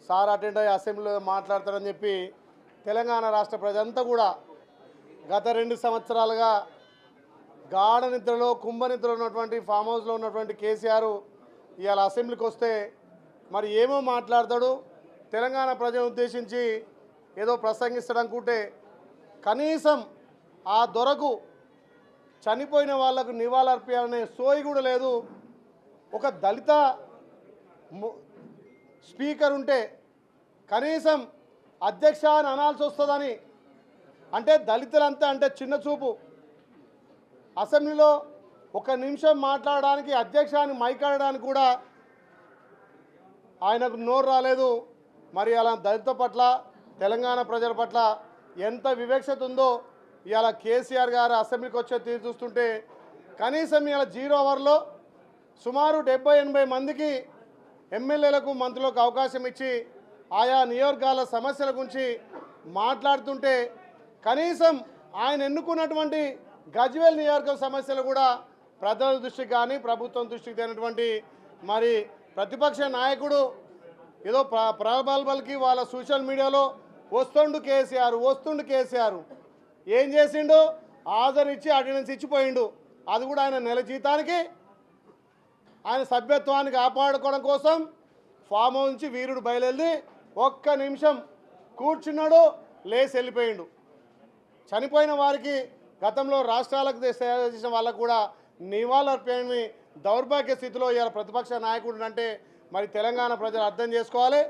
Sir attend అయ్యి అసెంబ్లీలో మాట్లాడతారని చెప్పి తెలంగాణ రాష్ట్ర ప్రజలంతా కూడా గత 2 సంవత్సరాలుగా గాఢ నిద్రలో కుంభనిద్రలో ఉన్నటువంటి ఫామ్ హౌస్లో ఉన్నటువంటి కేసీఆర్ ఇవాళ అసెంబ్లీకి వస్తే మరి ఏమో మాట్లాడతాడు, తెలంగాణ ప్రజలను ఉద్దేశించి ఏదో ప్రసంగిస్తాడనుకుంటే కనీసం ఆ దొరకు చనిపోయిన వాళ్లకు నివాళులర్పించాలనే సోయి కూడా లేదు. ఒక దళిత స్పీకర్ ఉంటే కనీసం అధ్యక్ష అని అనాల్సి వస్తుందని అంటే దళితులంతా అంటే చిన్న చూపు. అసెంబ్లీలో 1 నిమిషం మాట్లాడడానికి అధ్యక్ష అని మైకాడడానికి కూడా ఆయనకు నోరు రాలేదు. మరి అలా దళిత పట్ల తెలంగాణ ప్రజల పట్ల ఎంత వివక్షత ఉందో ఇవాళ కేసీఆర్ గారు అసెంబ్లీకి వచ్చే తీరు చూస్తుంటే కనీసం ఇవాళ 0 అవర్లో సుమారు 70-80 మందికి ఎమ్మెల్యేలకు మంత్రులకు అవకాశం ఇచ్చి ఆయా నియోజకవర్గాల సమస్యల గురించి మాట్లాడుతుంటే కనీసం ఆయన ఎన్నుకున్నటువంటి గజ్వేల్ నియోజకవర్గ సమస్యలు కూడా ప్రజల దృష్టికి కానీ ప్రభుత్వం దృష్టికి తేనటువంటి మరి ప్రతిపక్ష నాయకుడు ఏదో ప్రబల్బల్కి వాళ్ళ సోషల్ మీడియాలో వస్తుండు కేసీఆర్ ఏం చేసిండు? హాజరు ఇచ్చి అటెండెన్స్ ఇచ్చిపోయిండు. అది కూడా ఆయన నెల జీతానికి ఆయన సభ్యత్వాన్ని కాపాడుకోవడం కోసం ఫామ్ హౌస్ నుంచి వీరుడు బయలుదేరి 1 నిమిషం కూర్చున్నాడు, లేచి వెళ్ళిపోయిండు. చనిపోయిన వారికి గతంలో రాష్ట్రాలకు సేవ చేసిన వాళ్ళకు కూడా నివాళులర్పణ దౌర్భాగ్య స్థితిలో ఇవాళ ప్రతిపక్ష నాయకుడు అంటే మరి తెలంగాణ ప్రజలు అర్థం చేసుకోవాలి.